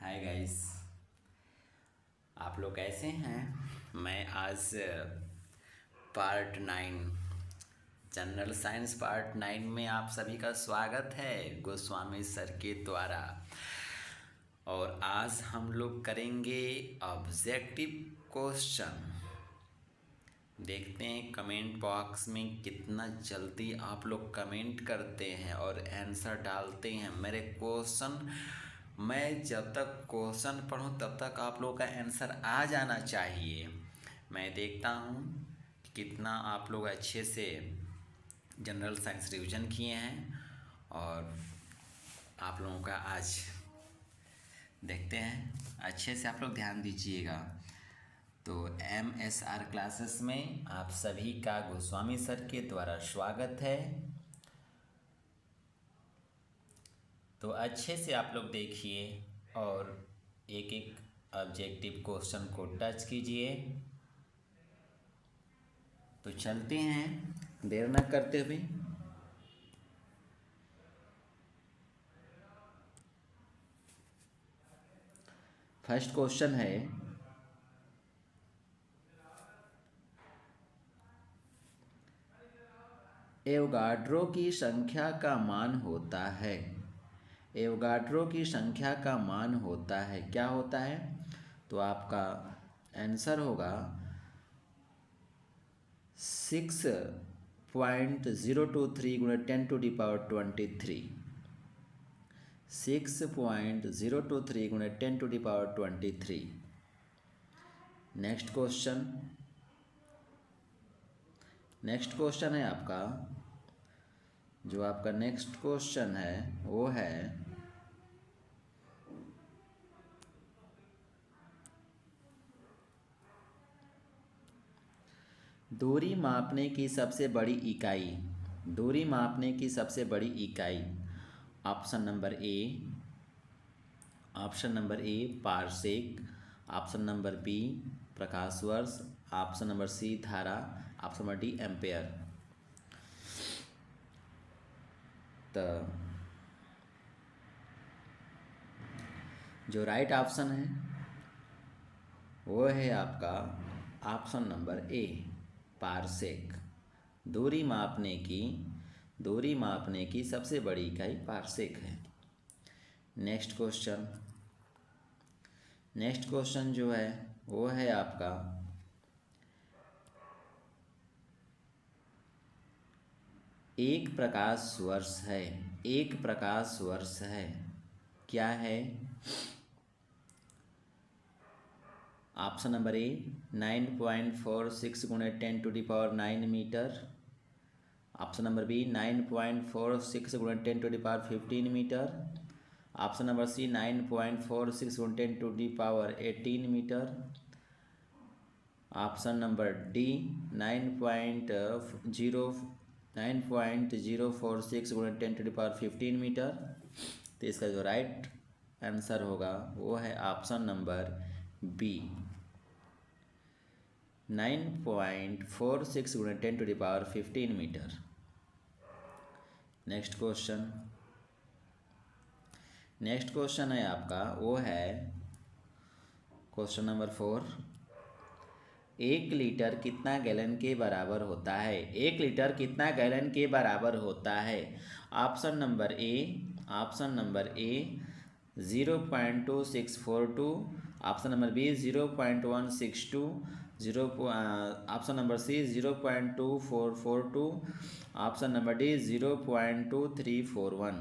Hi guys. आप लोग कैसे हैं? मैं आज पार्ट 9 जनरल साइंस पार्ट 9 में आप सभी का स्वागत है गोस्वामी सर के द्वारा। और आज हम लोग करेंगे ऑब्जेक्टिव क्वेश्चन। देखते हैं कमेंट बॉक्स में कितना जल्दी आप लोग कमेंट करते हैं और आंसर डालते हैं। मेरे क्वेश्चन मैं जब तक क्वेश्चन पढ़ूं तब तक आप लोग का आंसर आ जाना चाहिए। मैं देखता हूं कि कितना आप लोग अच्छे से जनरल साइंस रिवीजन किए हैं और आप लोगों का आज देखते हैं। अच्छे से आप लोग ध्यान दीजिएगा। तो MSR क्लासेस में आप सभी का गोस्वामी सर के द्वारा स्वागत है। तो अच्छे से आप लोग देखिए और एक एक ऑब्जेक्टिव क्वेश्चन को टच कीजिए। तो चलते हैं देर न करते हुए। फर्स्ट क्वेश्चन है, एवोगाड्रो की संख्या का मान होता है। एवोगाड्रो की संख्या का मान होता है, क्या होता है? तो आपका आंसर होगा 6.023 गुणा 10⁻23। 6.023 गुणा 10⁻23। नेक्स्ट क्वेश्चन है आपका, जो आपका नेक्स्ट क्वेश्चन है वो है दूरी मापने की सबसे बड़ी इकाई। दूरी मापने की सबसे बड़ी इकाई। Option number A parsec, option number B प्रकाश वर्ष, ऑप्शन नंबर सी धारा, ऑप्शन नंबर डी एम्पेयर। तो जो राइट ऑप्शन है वो है आपका ऑप्शन नंबर ए पारसेक। दूरी मापने की सबसे बड़ी इकाई पारसेक है। नेक्स्ट क्वेश्चन जो है वो है आपका एक प्रकाश वर्ष है, क्या है? ऑप्शन नंबर ए 9.46 गुणा 10⁻9 मीटर, ऑप्शन नंबर बी 9.46 गुणा 10⁻15 मीटर, ऑप्शन नंबर सी 9.46 गुणा 10⁻18 मीटर, ऑप्शन नंबर डी 9.046 गुणा 10⁻15 मीटर। तो इसका जो राइट आंसर होगा वो है ऑप्शन नंबर बी 9.46 गुणा 10⁻15 मीटर। नेक्स्ट क्वेश्चन है आपका वो है क्वेश्चन नंबर 4। 1 लीटर कितना गैलन के बराबर होता है? 1 लीटर कितना गैलन के बराबर होता है? Option number A 0.2642, option number B 0.162, option number C 0.2442, option number D 0.2341।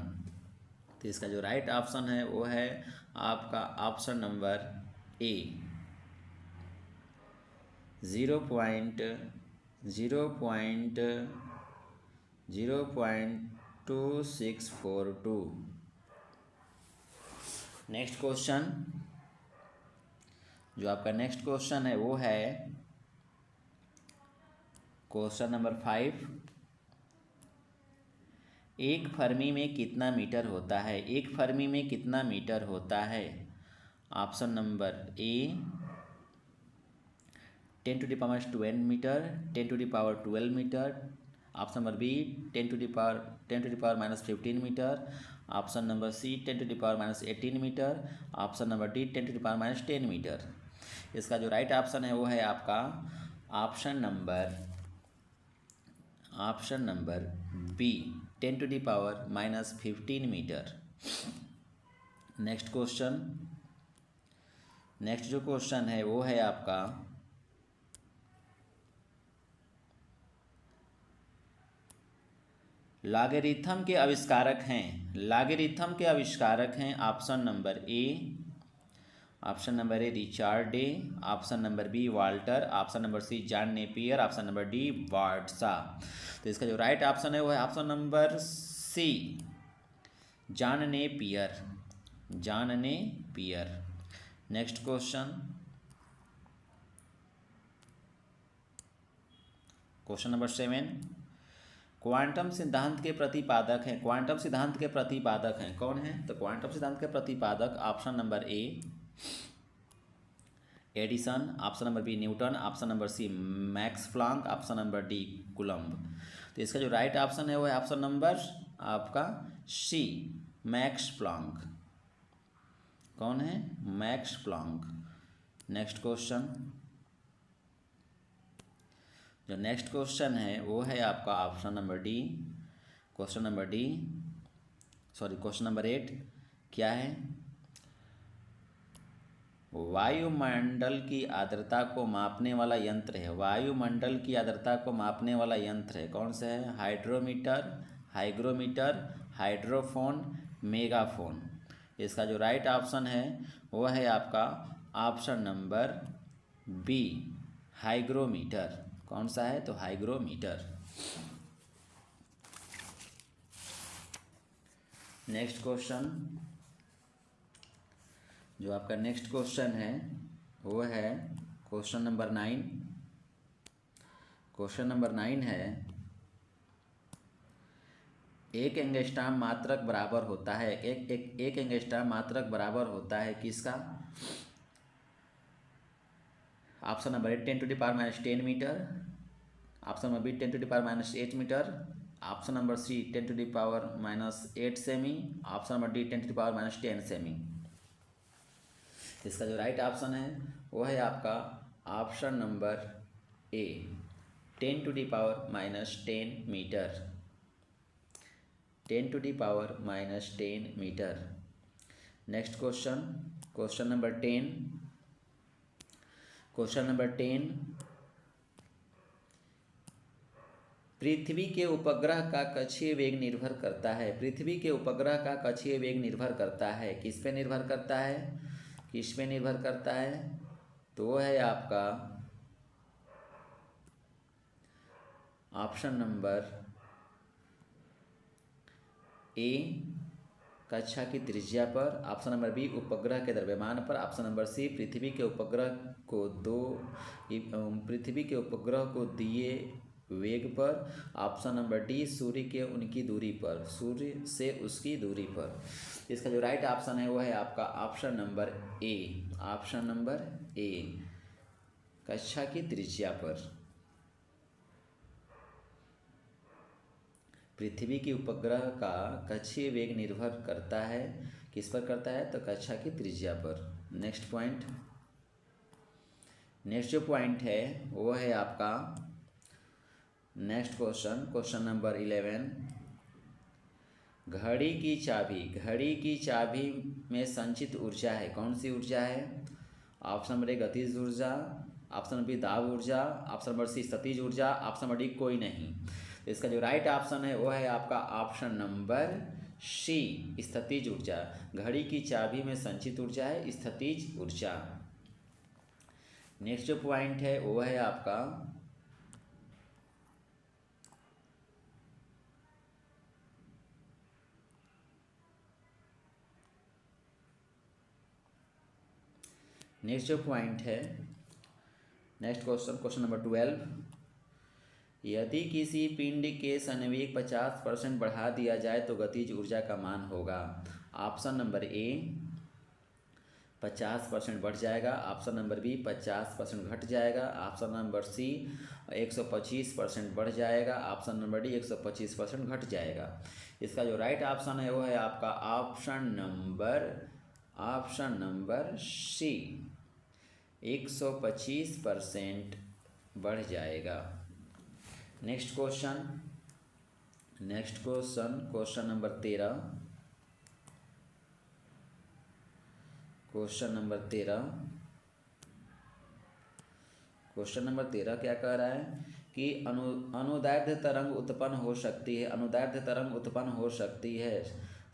तो इसका जो राइट ऑप्शन है वो है आपका option number A 0.2642। Next question, जो आपका नेक्स्ट क्वेश्चन है वो है क्वेश्चन नंबर 5। एक फर्मी में कितना मीटर होता है? एक फर्मी में कितना मीटर होता है? Option number A 10⁻12 metre, 10⁻12 metre, option number B 10⁻−15 metre, option number C 10⁻18 metre, option number D 10⁻10 metre. इसका जो राइट ऑप्शन है वो है आपका option number B 10⁻15 metre. Next जो क्वेश्चन है वो है आपका लॉगरिथम के आविष्कारक हैं option number A Richard Day, option number B Walter, option number C John Napier, option number D वार्डसा। तो इसका जो राइट ऑप्शन है वो है option number C John Napier. Next question number 7, quantum सिद्धांत के प्रतिपादक हैं कौन हैं? तो क्वांटम सिद्धांत के प्रतिपादक option number A Edison, option number B Newton, option number C Max Planck, option number D Coulomb. तो इसका जो राइट ऑप्शन है वो है ऑप्शन नंबर आपका सी मैक्स प्लैंक। कौन है? Max Planck. नेक्स्ट क्वेश्चन है वो है आपका क्वेश्चन नंबर 8 क्या है? वायुमंडल की आर्द्रता को मापने वाला यंत्र है। कौन सा है? Hydrometer, hygrometer, hydrophone, megaphone. इसका जो राइट ऑप्शन है वो है आपका ऑप्शन नंबर बी हाइग्रोमीटर। कौन सा है? तो हाइग्रोमीटर। नेक्स्ट क्वेश्चन है वो है क्वेश्चन नंबर 9 है, एक एंगस्ट्रॉम मात्रक बराबर होता है एक एंगस्ट्रॉम मात्रक बराबर होता है किसका? Option number 10⁻10 metre, option number B 10⁻8 metre, option number C 10⁻8 सेमी, ऑप्शन नंबर डी 10⁻10 सेमी। इसका जो राइट ऑप्शन है वो है आपका option number A 10⁻10 metre. 10⁻10 metre. Next question number 10 पृथ्वी के उपग्रह का कक्षीय वेग निर्भर करता है किस पे निर्भर करता है? तो वो है आपका ऑप्शन नंबर ए कक्षा की त्रिज्या पर, ऑप्शन नंबर बी उपग्रह के द्रव्यमान पर, ऑप्शन नंबर सी पृथ्वी के उपग्रह को दिए वेग पर, ऑप्शन नंबर डी सूर्य के उनकी दूरी पर, सूर्य से उसकी दूरी पर। इसका जो राइट ऑप्शन है वो है आपका ऑप्शन नंबर ए कक्षा की त्रिज्या पर। पृथ्वी के उपग्रह का कक्षीय वेग निर्भर करता है किस पर करता है? तो कक्षा की त्रिज्या पर। नेक्स्ट जो पॉइंट है वो है आपका नेक्स्ट क्वेश्चन नंबर 11, घड़ी की चाबी में संचित ऊर्जा है। कौन सी ऊर्जा है? ऑप्शन नंबर ए गतिज ऊर्जा, ऑप्शन नंबर बी दाब ऊर्जा, ऑप्शन नंबर सी स्थितिज ऊर्जा, ऑप्शन नंबर डी कोई नहीं। तो इसका जो राइट ऑप्शन है वो है आपका ऑप्शन नंबर सी स्थितिज ऊर्जा। घड़ी की चाबी में संचित ऊर्जा है स्थितिज ऊर्जा। नेक्स्ट जो पॉइंट है वो है आपका नेक्स्ट क्वेश्चन नंबर 12, यदि किसी पिंड के संवेग 50% बढ़ा दिया जाए तो गतिज ऊर्जा का मान होगा। ऑप्शन नंबर ए 50% बढ़ जाएगा। ऑप्शन नंबर बी 50% घट जाएगा। ऑप्शन नंबर सी 125% बढ़ जाएगा। ऑप्शन नंबर डी 125% घट जाएगा। इसका जो राइट ऑप्शन है वो है आपका ऑप्शन नंबर सी 125% बढ़ जाएगा। Next question number 13। Question number 13 क्या कह रहा है कि अनुदैर्ध्य तरंग उत्पन्न हो सकती है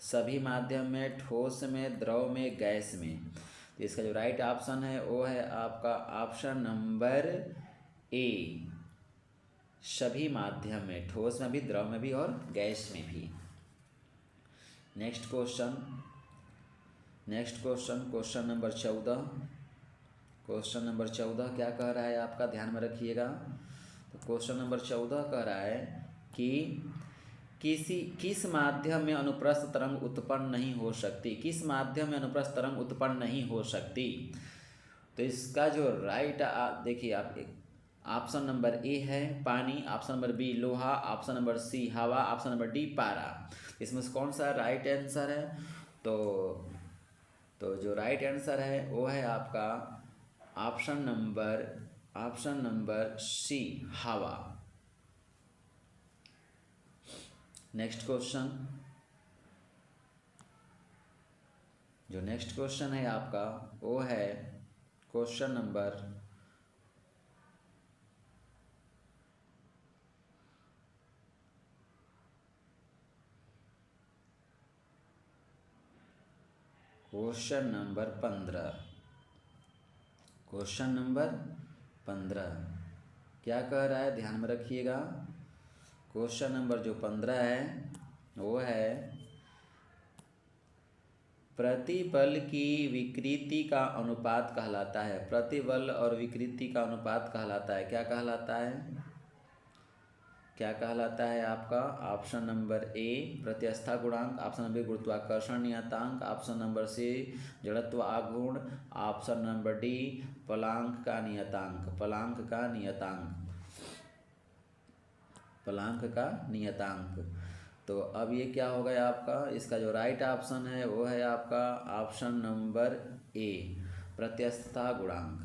सभी माध्यम में, ठोस में, द्रव में, गैस में। तो इसका जो राइट ऑप्शन है वो है आपका ऑप्शन नंबर ए सभी माध्यम में, ठोस में भी, द्रव में भी और गैस में भी। Next question number 14। Question number 14 क्या कह रहा है आपका, ध्यान में रखिएगा। तो क्वेश्चन नंबर 14 कह रहा है कि किस माध्यम में अनुप्रस्थ तरंग उत्पन्न नहीं हो सकती। किस माध्यम में अनुप्रस्थ तरंग उत्पन्न नहीं हो सकती। तो इसका जो राइट देखिए आप, ऑप्शन नंबर ए है पानी, ऑप्शन नंबर बी लोहा, ऑप्शन नंबर सी हवा, ऑप्शन नंबर डी पारा। इसमें से कौन सा राइट आंसर है? तो जो राइट आंसर है वो है आपका ऑप्शन नंबर सी हवा। नेक्स्ट क्वेश्चन है आपका वो है क्वेश्चन नंबर 15। क्वेश्चन नंबर 15 क्या कह रहा है, ध्यान में रखिएगा। क्वेश्चन नंबर जो 15 है वो है प्रतिबल की विकृति का अनुपात कहलाता है। प्रतिबल और विकृति का अनुपात कहलाता है, क्या कहलाता है आपका? ऑप्शन नंबर ए प्रत्यवस्था गुणांक, ऑप्शन नंबर बी गुरुत्वाकर्षण नियतांक, ऑप्शन नंबर सी जड़त्व आघूर्ण, ऑप्शन नंबर डी प्लांक का नियतांक। तो अब ये क्या हो गया आपका, इसका जो राइट ऑप्शन है वो है आपका ऑप्शन नंबर ए प्रत्यस्थता गुणांक।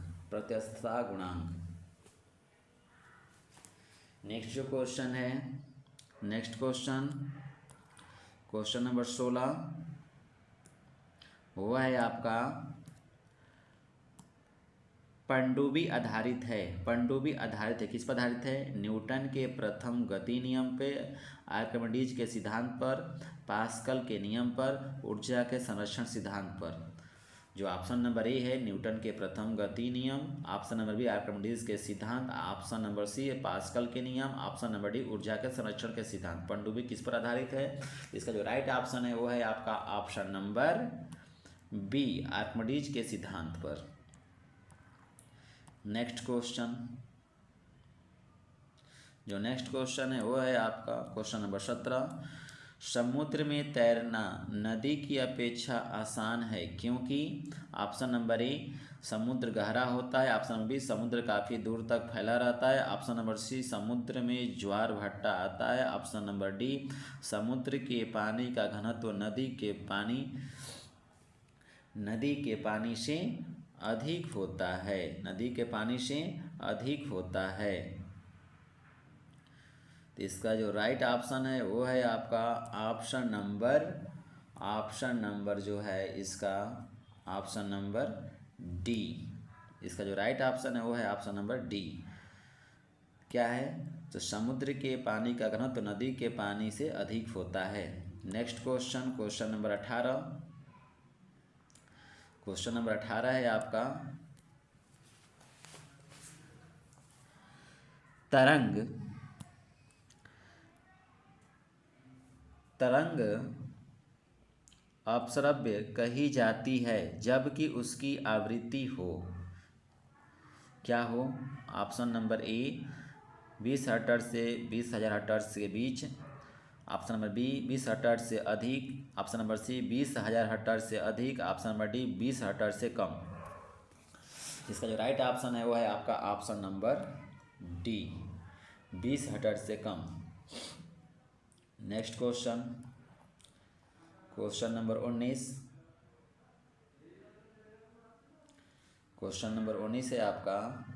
नेक्स्ट जो क्वेश्चन है, क्वेश्चन नंबर 16 वो है आपका पनडुब्बी आधारित है। किस पर आधारित है? न्यूटन के प्रथम गति नियम पे, आर्किमिडीज के सिद्धांत पर, पास्कल के नियम पर, ऊर्जा के संरक्षण सिद्धांत पर। जो ऑप्शन नंबर ए है न्यूटन के प्रथम गति नियम, ऑप्शन नंबर बी आर्किमिडीज के सिद्धांत, ऑप्शन नंबर सी पास्कल के नियम, ऑप्शन नंबर डी ऊर्जा के संरक्षण के सिद्धांत। पनडुब्बी किस पर आधारित है? इसका जो राइट ऑप्शन है वो है आपका ऑप्शन नंबर बी आर्किमिडीज के सिद्धांत पर। नेक्स्ट क्वेश्चन है वो है आपका क्वेश्चन नंबर 17। समुद्र में तैरना नदी की अपेक्षा आसान है क्योंकि ऑप्शन नंबर ए समुद्र गहरा होता है, ऑप्शन नंबर बी समुद्र काफ़ी दूर तक फैला रहता है, ऑप्शन नंबर सी समुद्र में ज्वार भाटा आता है, ऑप्शन नंबर डी समुद्र के पानी का घनत्व नदी के पानी से अधिक होता है। तो इसका जो राइट ऑप्शन है वो है आपका ऑप्शन नंबर जो है इसका ऑप्शन नंबर डी। इसका जो राइट ऑप्शन है वो है ऑप्शन नंबर डी। क्या है? तो समुद्र के पानी का घनत्व नदी के पानी से अधिक होता है। Next question number 18। Question number 18 है आपका तरंग अपश्रव्य कही जाती है जबकि उसकी आवृत्ति हो, क्या हो? ऑप्शन नंबर ए 20 हर्ट्ज से 20,000 हर्ट्ज के बीच, ऑप्शन नंबर बी 20 हर्ट्ज से अधिक, ऑप्शन नंबर सी 20,000 हर्ट्ज से अधिक, ऑप्शन नंबर डी 20 हर्ट्ज से कम। इसका जो राइट ऑप्शन है वो है आपका ऑप्शन नंबर डी 20 हर्ट्ज से कम। Next question, question number 19। Question number 19 है आपका,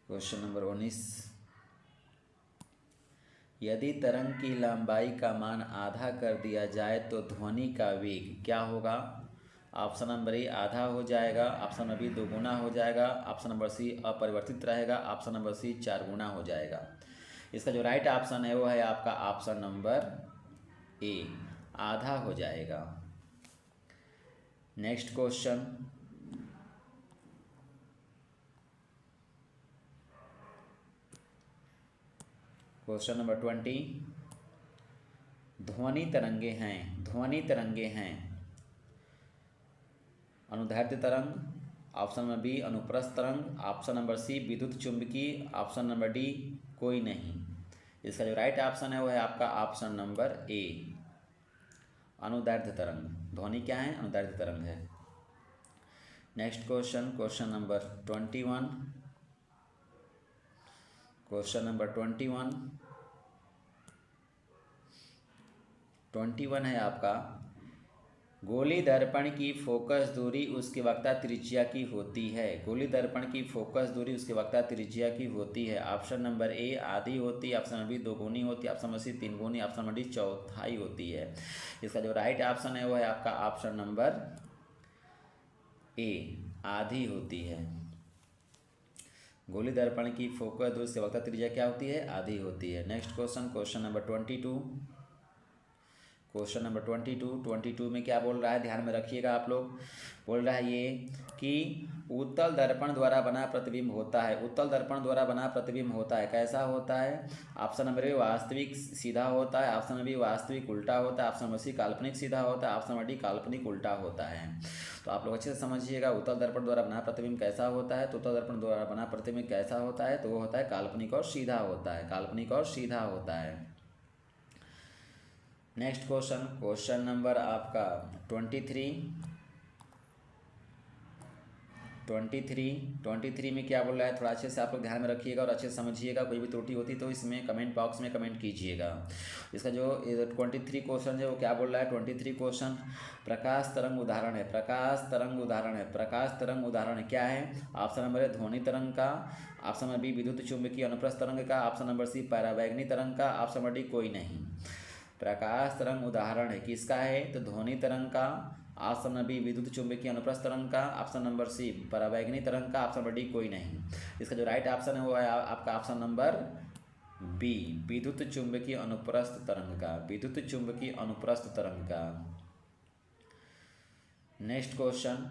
क्वेश्चन नंबर 19, यदि तरंग की लंबाई का मान आधा कर दिया जाए तो ध्वनि का वेग क्या होगा? ऑप्शन नंबर ए आधा हो जाएगा, ऑप्शन नंबर बी 2 गुना हो जाएगा, ऑप्शन नंबर सी अपरिवर्तित रहेगा, ऑप्शन नंबर सी 4 गुना हो जाएगा। इसका जो राइट ऑप्शन है वो है आपका ऑप्शन नंबर ए आधा हो जाएगा। नेक्स्ट क्वेश्चन, क्वेश्चन नंबर 20, ध्वनि तरंगे हैं अनुदैर्ध्य तरंग, ऑप्शन नंबर बी अनुप्रस्थ तरंग, ऑप्शन नंबर सी विद्युत चुंबकीय, ऑप्शन नंबर डी कोई नहीं। इसका जो राइट ऑप्शन है वो है आपका ऑप्शन नंबर ए अनुदैर्ध्य तरंग। ध्वनि क्या है? अनुदैर्ध्य तरंग है। Next question, question number 21, question number 21 है आपका, गोली दर्पण की फोकस दूरी उसकी वक्रता त्रिज्या की होती है। गोली दर्पण की फोकस दूरी उसकी वक्रता त्रिज्या की होती है। ऑप्शन नंबर ए आधी होती है, ऑप्शन नंबर बी 2 गुनी होती है, ऑप्शन नंबर सी 3 गुनी, ऑप्शन नंबर डी चौथाई होती है। इसका जो राइट ऑप्शन है वो है आपका ऑप्शन नंबर ए आधी होती है। गोली दर्पण की फोकस दूरी से वक्रता त्रिज्या क्या होती है? आधी होती है। Next question, question number 22, question number 22 में क्या बोल रहा है? ध्यान में रखिएगा आप लोग। बोल रहा है ये कि उत्तल दर्पण द्वारा बना प्रतिबिंब होता है। उत्तल दर्पण द्वारा बना प्रतिबिंब होता है, कैसा होता है? ऑप्शन नंबर ए वास्तविक सीधा होता है, ऑप्शन नंबर बी वास्तविक उल्टा होता है, ऑप्शन नंबर सी काल्पनिक सीधा होता है, ऑप्शन नंबर डी काल्पनिक उल्टा होता है। तो आप लोग अच्छे से समझिएगा उत्तल दर्पण द्वारा बना प्रतिबिंब कैसा होता है। तो उत्तल दर्पण द्वारा बना प्रतिबिंब कैसा होता है? तो वो होता है काल्पनिक और सीधा होता है, काल्पनिक और सीधा होता है। नेक्स्ट क्वेश्चन, क्वेश्चन नंबर आपका 23 में क्या बोल रहा है? थोड़ा अच्छे से आप लोग ध्यान में रखिएगा और अच्छे से समझिएगा। कोई भी त्रुटि होती तो इसमें कमेंट बॉक्स में कमेंट कीजिएगा। इसका जो 23 क्वेश्चन है वो क्या बोल रहा है? 23 क्वेश्चन प्रकाश तरंग उदाहरण है। प्रकाश तरंग उदाहरण है। प्रकाश तरंग उदाहरण क्या है? ऑप्शन नंबर ए ध्वनि तरंग का, ऑप्शन नंबर बी विद्युत चुंबकीय अनुप्रस्थ तरंग का, ऑप्शन नंबर सी परावैगनी तरंग का, ऑप्शन नंबर डी कोई नहीं। प्रकाश तरंग उदाहरण है किसका है? तो ध्वनि तरंग का, ऑप्शन नंबर बी विद्युत चुंबकीय अनुप्रस्थ तरंग का, ऑप्शन नंबर सी परावैगनी तरंग का, ऑप्शन नंबर डी कोई नहीं। इसका जो राइट ऑप्शन है वो है आपका ऑप्शन नंबर बी विद्युत चुंबकीय अनुप्रस्थ तरंग का, विद्युत चुंबकीय अनुप्रस्थ तरंग का। नेक्स्ट क्वेश्चन,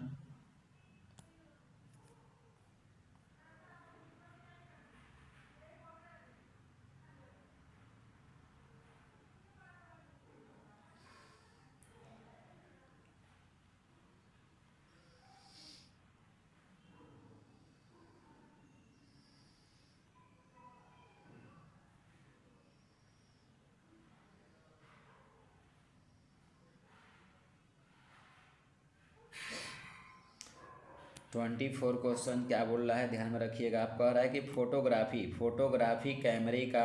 24 क्वेश्चन क्या बोल रहा है? ध्यान में रखिएगा। आप कह रहा है कि फोटोग्राफी कैमरे का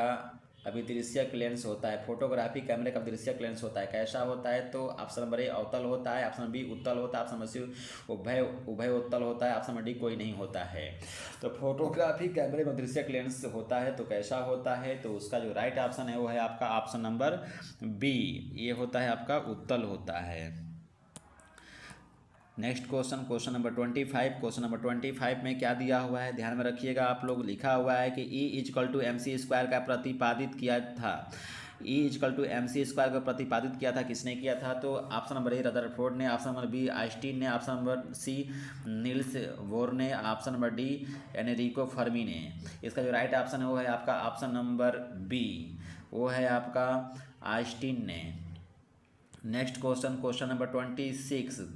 अभिदृश्यक लेंस होता है। फोटोग्राफी कैमरे का अभिदृश्यक लेंस होता है, कैसा होता है? तो ऑप्शन नंबर ए अवतल होता है, ऑप्शन बी उत्तल होता है, ऑप्शन नंबर सी उभय उत्तल होता है, ऑप्शन नंबर डी कोई नहीं होता है। तो फोटोग्राफी कैमरे में अभिदृश्यक लेंस होता है तो कैसा होता है? तो उसका जो राइट ऑप्शन है वो है आपका ऑप्शन नंबर बी, ये होता है आपका उत्तल होता है। Next question, question number 25। Question number 25 में क्या दिया हुआ है? ध्यान में रखिएगा आप लोग। लिखा हुआ है कि E=mc² का प्रतिपादित किया था। E=mc² का प्रतिपादित किया था, किसने किया था? तो ऑप्शन नंबर ए रदरफोर्ड ने, ऑप्शन नंबर बी आइंस्टीन ने, option number C Niels Bohr ने, option number D Enrico Fermi ने। इसका जो राइट ऑप्शन है वो है आपका ऑप्शन नंबर बी, वो है आपका आइंस्टीन ने। Next question, question number 26।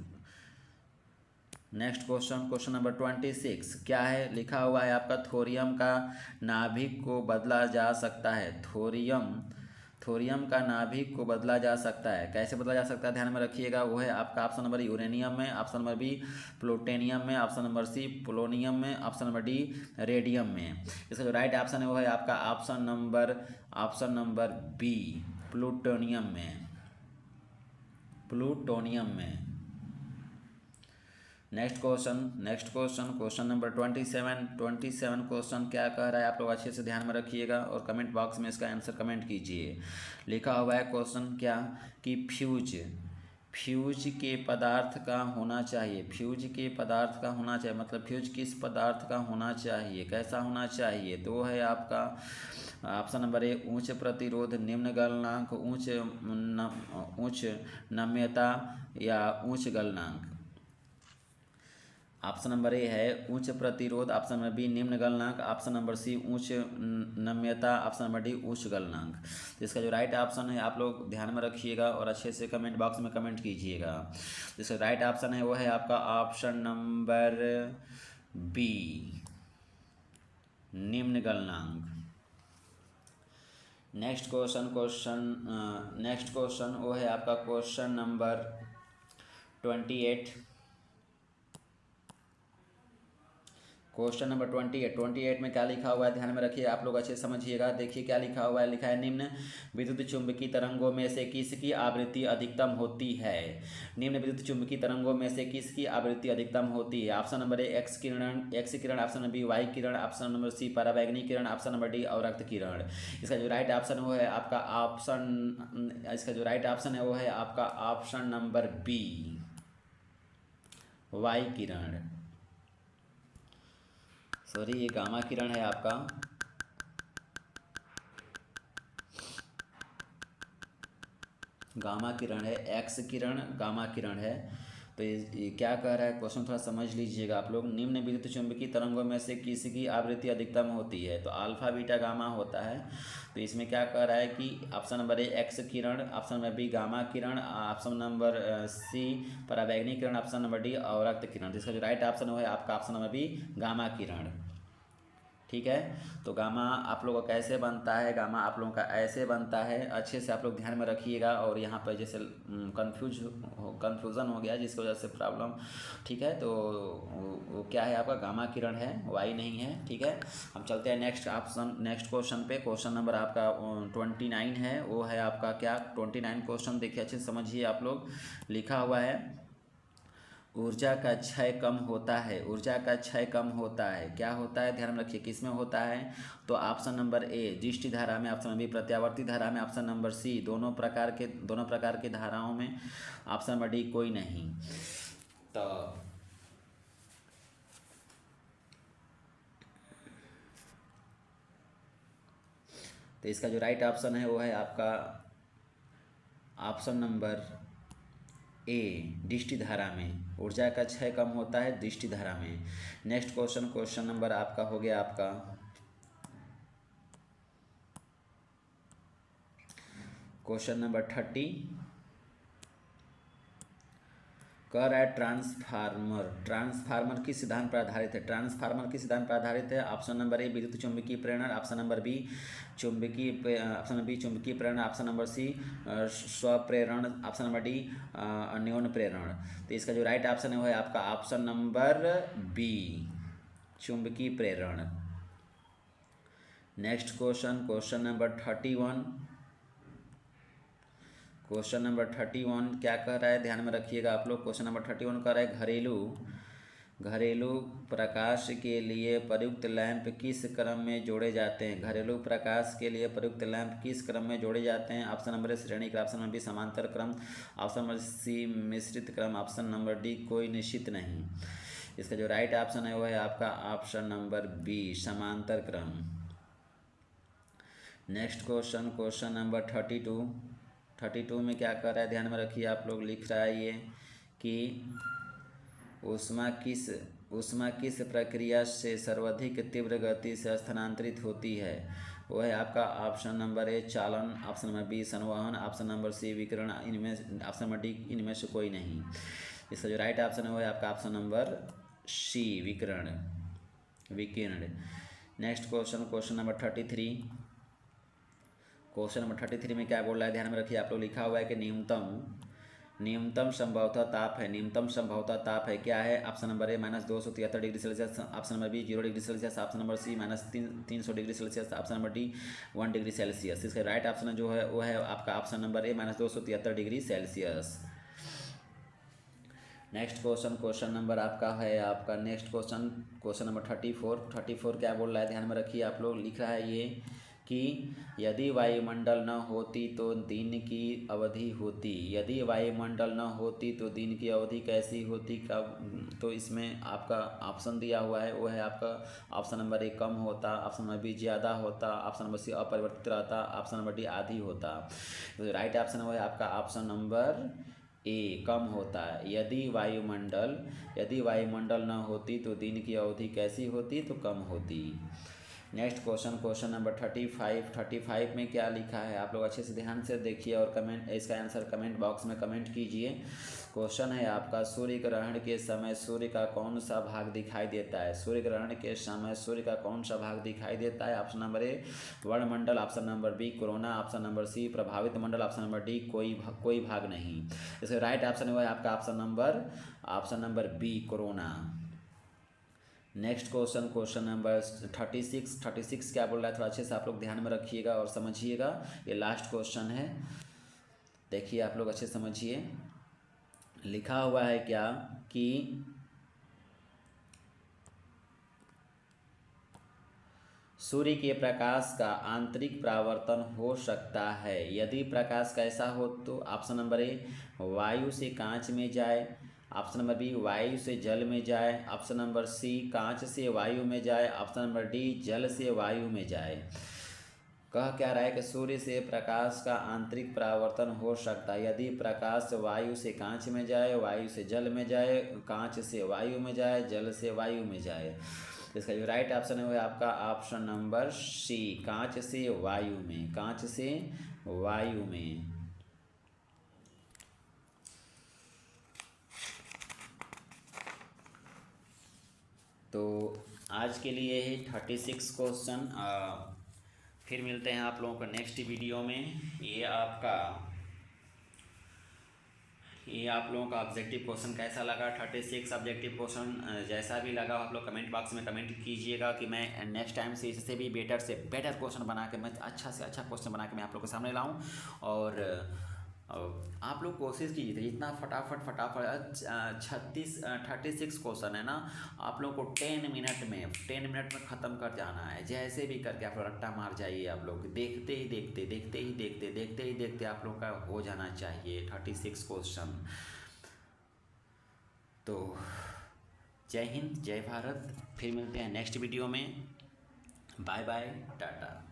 Next question, question number 26 क्या है, लिखा हुआ है आपका थोरियम का नाभिक को बदला जा सकता है। थोरियम का नाभिक को बदला जा सकता है, कैसे बदला जा सकता है ध्यान में रखिएगा। वो है आपका ऑप्शन नंबर यूरेनियम में, ऑप्शन नंबर बी प्लूटोनियम में, ऑप्शन नंबर सी पोलोनियम में, ऑप्शन नंबर डी रेडियम में। इसका जो राइट ऑप्शन है वो है आपका ऑप्शन नंबर बी प्लूटोनियम में। Next question, question number 27 question क्या कह रहा है, आप लोग अच्छे से ध्यान में रखिएगा और कमेंट बॉक्स में इसका आंसर कमेंट कीजिए। लिखा हुआ है क्वेश्चन क्या कि फ्यूज के पदार्थ का होना चाहिए। फ्यूज के पदार्थ का होना चाहिए मतलब फ्यूज किस पदार्थ का होना चाहिए, कैसा होना चाहिए, तो है आपका ऑप्शन नंबर ए उच्च प्रतिरोध, निम्न गलनांक, उच्च नम्यता या उच्च गलनांक। ऑप्शन नंबर ए है उच्च प्रतिरोध, ऑप्शन नंबर बी निम्न गलनांक, ऑप्शन नंबर सी उच्च नम्यता, ऑप्शन नंबर डी उच्च गलनांक। तो इसका जो राइट ऑप्शन है आप लोग ध्यान में रखिएगा और अच्छे से कमेंट बॉक्स में कमेंट कीजिएगा। इसका राइट ऑप्शन है वो है आपका ऑप्शन नंबर बी निम्न गलनांक। नेक्स्ट क्वेश्चन वो है आपका क्वेश्चन नंबर 28। क्वेश्चन नंबर 28 में क्या लिखा हुआ है ध्यान में रखिए, आप लोग अच्छे समझिएगा। देखिए क्या लिखा हुआ है, लिखा है निम्न विद्युत चुंबकीय तरंगों में से किसकी आवृत्ति अधिकतम होती है। निम्न विद्युत चुंबकीय तरंगों में से किसकी आवृत्ति अधिकतम होती है। ऑप्शन नंबर ए एक्स किरण, ऑप्शन नंबर बी वाई किरण, ऑप्शन नंबर सी पराबैंगनी किरण, ऑप्शन नंबर डी अवरक्त किरण। इसका जो राइट ऑप्शन वो है आपका ऑप्शन नंबर बी वाई किरण, सॉरी ये गामा किरण है आपका। गामा किरण है, एक्स किरण गामा किरण है। तो ये क्या कह रहा है क्वेश्चन थोड़ा समझ लीजिएगा आप लोग। निम्न विद्युत चुंबकीय तरंगों में से किसकी आवृत्ति अधिकतम होती है, तो अल्फा बीटा गामा होता है। तो इसमें क्या कह रहा है कि ऑप्शन नंबर ए एक्स किरण, ऑप्शन नंबर बी गामा किरण, ऑप्शन नंबर सी पराबैंगनी किरण, ऑप्शन नंबर डी अवरक्त किरण। जिसका जो राइट ऑप्शन है आपका ऑप्शन नंबर बी गामा किरण। ठीक है, तो गामा आप लोगों का कैसे बनता है, गामा आप लोगों का ऐसे बनता है, अच्छे से आप लोग ध्यान में रखिएगा। और यहाँ पर जैसे कन्फ्यूज़न हो गया जिसकी वजह से प्रॉब्लम, ठीक है, तो वो क्या है आपका गामा किरण है, वाई नहीं है। ठीक है, हम चलते हैं नेक्स्ट क्वेश्चन पे। क्वेश्चन नंबर आपका 29 है, वो है आपका क्या 29 क्वेश्चन देखिए अच्छे से समझिए आप लोग। लिखा हुआ है ऊर्जा का क्षय कम होता है। ऊर्जा का क्षय कम होता है, क्या होता है ध्यान में रखिए, किस में होता है। तो ऑप्शन नंबर ए दृष्टि धारा में, ऑप्शन नंबर बी प्रत्यावर्ती धारा में, ऑप्शन नंबर सी दोनों प्रकार के धाराओं में, ऑप्शन नंबर डी कोई नहीं। तो इसका जो राइट ऑप्शन है वो है आपका ऑप्शन नंबर ए दृष्टि धारा में। ऊर्जा का क्षय कम होता है दृष्टि धारा में। नेक्स्ट क्वेश्चन नंबर आपका हो गया आपका क्वेश्चन नंबर 30। कह रहा है ट्रांसफार्मर किस सिद्धांत पर आधारित है। ट्रांसफार्मर किस सिद्धांत पर आधारित है। ऑप्शन नंबर ए विद्युत चुंबकीय प्रेरण, ऑप्शन नंबर बी चुंबकीय प्रेरण, ऑप्शन नंबर सी स्वप्रेरण, ऑप्शन नंबर डी अन्योन्य प्रेरण। तो इसका जो राइट ऑप्शन है वो है आपका ऑप्शन नंबर बी चुंबकीय प्रेरण। Next question number 31। Question number 31 क्या कह रहा है ध्यान में रखिएगा आप लोग। क्वेश्चन नंबर 31 कह रहा है घरेलू प्रकाश के लिए प्रयुक्त लैंप किस क्रम में जोड़े जाते हैं। घरेलू प्रकाश के लिए प्रयुक्त लैंप किस क्रम में जोड़े जाते हैं। ऑप्शन नंबर ए श्रेणी क्रम, ऑप्शन नंबर बी समांतर क्रम, ऑप्शन नंबर सी मिश्रित क्रम, ऑप्शन नंबर डी कोई निश्चित नहीं। इसका जो राइट ऑप्शन है वो है आपका ऑप्शन नंबर बी समांतर क्रम। नेक्स्ट क्वेश्चन नंबर 32 में क्या कर रहा है ध्यान में रखिए आप लोग। लिख रहा है ये कि ऊष्मा किस प्रक्रिया से सर्वाधिक तीव्र गति से स्थानांतरित होती है। वो है आपका ऑप्शन नंबर ए चालन, ऑप्शन नंबर बी संवहन, ऑप्शन नंबर सी विकिरण, ऑप्शन नंबर डी इनमें से कोई नहीं। इसका जो राइट ऑप्शन है वो है आपका ऑप्शन नंबर सी, विकिरण, विकिरण। Next question, question number 33। Question number 33 में क्या बोल रहा है, ध्यान में रखिए आप लोग। लिखा हुआ है कि न्यूनतम संभवतः ताप है, न्यूनतम संभवतः ताप है, क्या है? Option number A -273 degree Celsius, option number B 0 degree Celsius, option number C -300 degree Celsius, option number D 1 degree Celsius. इसका राइट ऑप्शन जो है वो है आपका option number A -273 degree Celsius. Next question, question number आपका है आपका next question, question number 34 क्या बोल रहा है, ध्यान में रखिए आप लोग। लिख रहा है ये कि यदि वायुमंडल न होती तो दिन की अवधि होती, यदि वायुमंडल न होती तो दिन की अवधि कैसी होती, कब? तो इसमें आपका ऑप्शन दिया हुआ है वो है आपका ऑप्शन नंबर ए कम होता, ऑप्शन नंबर बी ज़्यादा होता, ऑप्शन नंबर सी अपरिवर्तित रहता, ऑप्शन नंबर डी आधी होता। तो राइट ऑप्शन वो है आपका ऑप्शन नंबर ए, कम होता है। यदि वायुमंडल न होती तो दिन की अवधि कैसी होती, तो कम होती। नेक्स्ट क्वेश्चन, क्वेश्चन नंबर 35 में क्या लिखा है आप लोग अच्छे से ध्यान से देखिए और कमेंट, इसका आंसर कमेंट बॉक्स में कमेंट कीजिए। क्वेश्चन है आपका, सूर्य ग्रहण के समय सूर्य का कौन सा भाग दिखाई देता है? सूर्य ग्रहण के समय सूर्य का कौन सा भाग दिखाई देता है? ऑप्शन नंबर ए वर्णमंडल, option number B corona, option number C प्रभावित मंडल, ऑप्शन नंबर डी कोई भाग नहीं। इसका राइट ऑप्शन है आपका option number B corona. Next question, question number 36 क्या बोल रहा है, थोड़ा अच्छे से आप लोग ध्यान में रखिएगा और समझिएगा। ये लास्ट क्वेश्चन है, देखिए आप लोग अच्छे समझिए। लिखा हुआ है क्या कि सूर्य के प्रकाश का आंतरिक परावर्तन हो सकता है, यदि प्रकाश कैसा हो तो ऑप्शन नंबर ए वायु से कांच में जाए, ऑप्शन नंबर बी वायु से जल में जाए, ऑप्शन नंबर सी कांच से वायु में जाए, ऑप्शन नंबर डी जल से वायु में जाए। कह क्या रहा है कि सूर्य से प्रकाश का आंतरिक परावर्तन हो सकता है, यदि प्रकाश वायु से कांच में जाए, वायु से जल में जाए, कांच से वायु में जाए, जल से वायु में जाए। इसका जो राइट ऑप्शन है वो है आपका ऑप्शन नंबर सी, कांच से वायु में, कांच से वायु में। तो आज के लिए ही 36 क्वेश्चन, फिर मिलते हैं आप लोगों को नेक्स्ट वीडियो में। ये आप लोगों का ऑब्जेक्टिव क्वेश्चन कैसा लगा, 36 ऑब्जेक्टिव क्वेश्चन जैसा भी लगा आप लोग कमेंट बॉक्स में कमेंट कीजिएगा कि मैं नेक्स्ट टाइम से इससे भी बेटर क्वेश्चन बना के, मैं अच्छा से अच्छा क्वेश्चन बना के मैं आप लोग के सामने लाऊं। और आप लोग कोशिश कीजिए जितना फटाफट 36 क्वेश्चन है ना, आप लोग को 10 मिनट में ख़त्म कर जाना है। जैसे भी करके आप लोग रट्टा मार जाइए, आप लोग देखते ही देखते आप लोग का हो जाना चाहिए 36 क्वेश्चन। तो जय हिंद, जय भारत, फिर मिलते हैं नेक्स्ट वीडियो में। Bye bye, Tata.